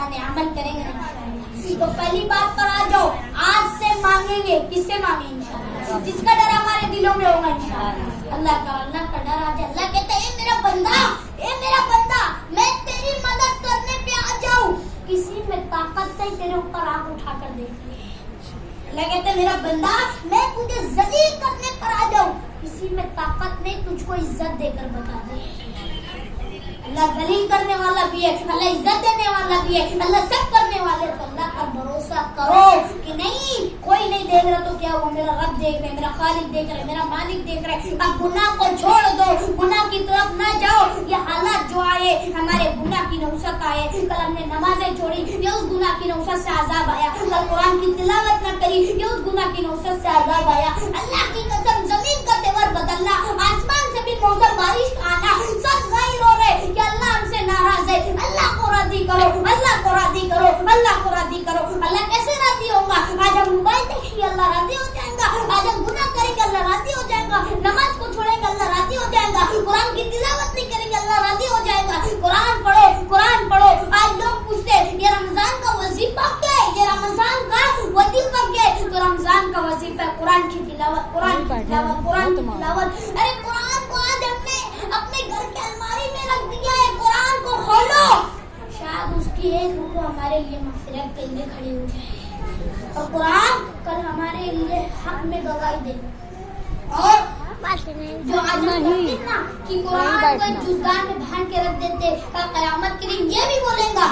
مانے عمل کریں گے انشاءاللہ. تو پہلی بات پر آ جاؤ, آج سے مانگیں گے. کس سے مانگیں انشاءاللہ؟ جس کا ڈر ہمارے دلوں میں ہوگا انشاءاللہ. اللہ کا ڈر آ جائے. اللہ کہتا ہے اے میرا بندہ میں تیری مدد کرنے پہ آ جاؤں, کسی میں طاقت نہیں تیرے اوپر آنکھ اٹھا کر دیکھ. اللہ کہتا ہے میرا بندہ میں تجھے ذلیل کرنے پر آ جاؤں, کسی میں طاقت نہیں تجھ کو عزت دے کر بتا دے. اللہ ذلیل کرنے والا بھی ہے, اللہ عزت دینے والا بھی ہے, اللہ سب کرنے والے. تو اللہ پر بھروسہ کرو کہ نہیں کوئی نہیں دیکھ رہا تو کیا وہ میرا رب دیکھ رہے, میرا خالق دیکھ رہے, میرا مالک دیکھ رہے. اب گناہ کو چھوڑ دو, گناہ کی طرف نہ جاؤ. یہ حالات جو آئے ہمارے گناہ کی نوسط آئے, کل ہم نے نمازیں چھوڑی یہ اس گناہ کی نوسط سے عذاب آیا, کل قرآن کی تلاوت نہ کری یہ اس گناہ کی نوسط سے عذاب آیا. اللہ کی قسم زمین کا تیور بدلنا, آسمان سے بھی موسم بارش کا آنا, سب ظاہر ہو رہے کہ اللہ ہم سے ناراض ہے. اللہ کو راضی کرو, اللہ کو راضی کرو, اللہ کو راضی کرو. اللہ کیسے راضی ہوگا؟ آج ہم موبائل دیکھیں گے اللہ راضی ہو جائے گا, آج ہم گناہ کریں گے اللہ راضی ہو جائے گا, نماز کو چھوڑیں گے اللہ راضی ہو جائے گا, قرآن کی تلاوت نہیں کریں گے اللہ راضی ہو جائے گا. قرآن پڑھو. آج لوگ پوچھتے ہیں یہ رمضان کا وظیفہ کیا ہے, یہ رمضان کا وظیفہ کیا ہے؟ تو رمضان کا وظیفہ ہے قرآن کی تلاوت, قرآن کی تلاوت. ارے قرآن کو آج ہم نے اپنے گھر کے الماری میں رکھ دیا ہے. قرآن کو کھولو, شاید اس کی ایک رکو ہمارے لیے مغفرت کے لیے کھڑی ہو جائے, اور قرآن کل ہمارے لیے حق میں گواہی دے. اور جو آج نا کہ قرآن کو ایک جزدان میں بھان کے رکھ دیتے, قیامت کے دن یہ بھی بولیں گا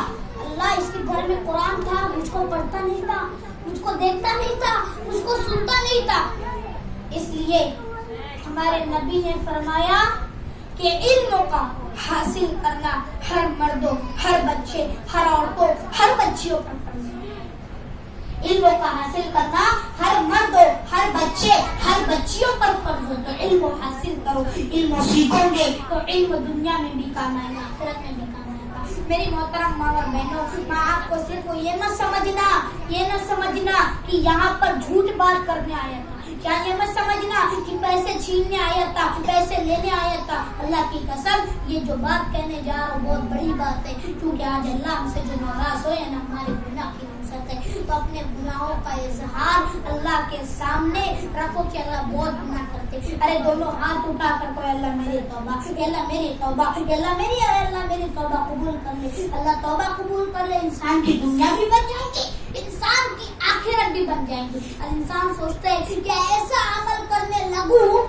اللہ اس کے گھر میں قرآن تھا, مجھ کو پڑھتا نہیں تھا, مجھ کو دیکھتا نہیں تھا, مجھ کو سنتا نہیں تھا. اس لیے ہمارے نبی نے فرمایا کہ علم کا حاصل کرنا ہر مردوں, ہر بچے, ہر عورتوں, ہر بچیوں پر فرض ہے. علم کا حاصل کرنا ہر مردوں, ہر بچے, ہر بچیوں پر فرض ہے. تو علم حاصل کرو, علم سیکھو گے تو علم دنیا میں بھی کام آئے گا, آخرت میں بھی کام آئے گا. میری محترم ماں اور بہنوں, میں آپ کو صرف یہ نہ سمجھنا کہ یہاں پر جھوٹ بات کرنے آیا تھا, کیا یہ مت سمجھنا کہ پیسے چھیننے آیا تھا, پیسے لینے آیا تھا. اللہ کی قسم یہ جو بات کہنے جا رہا ہوں بہت بڑی بات ہے, کیونکہ آج اللہ ہم سے جو ناراض ہوئے نا ہمارے گناہ کی نوسط ہے. تو اپنے گناہوں کا اظہار اللہ کے سامنے رکھو کہ اللہ بہت گناہ کرتے. ارے دونوں ہاتھ اٹھا کر کوئی اللہ میری توبہ, اللہ میری توبہ, اللہ میری توبہ قبول کر لے. اللہ توبہ قبول کر لے, انسان کی دنیا بھی بن جائے گی, انسان کی آخرت بھی بن جائے گی. انسان سوچتا ہے کہ ایسا عمل کرنے لگوں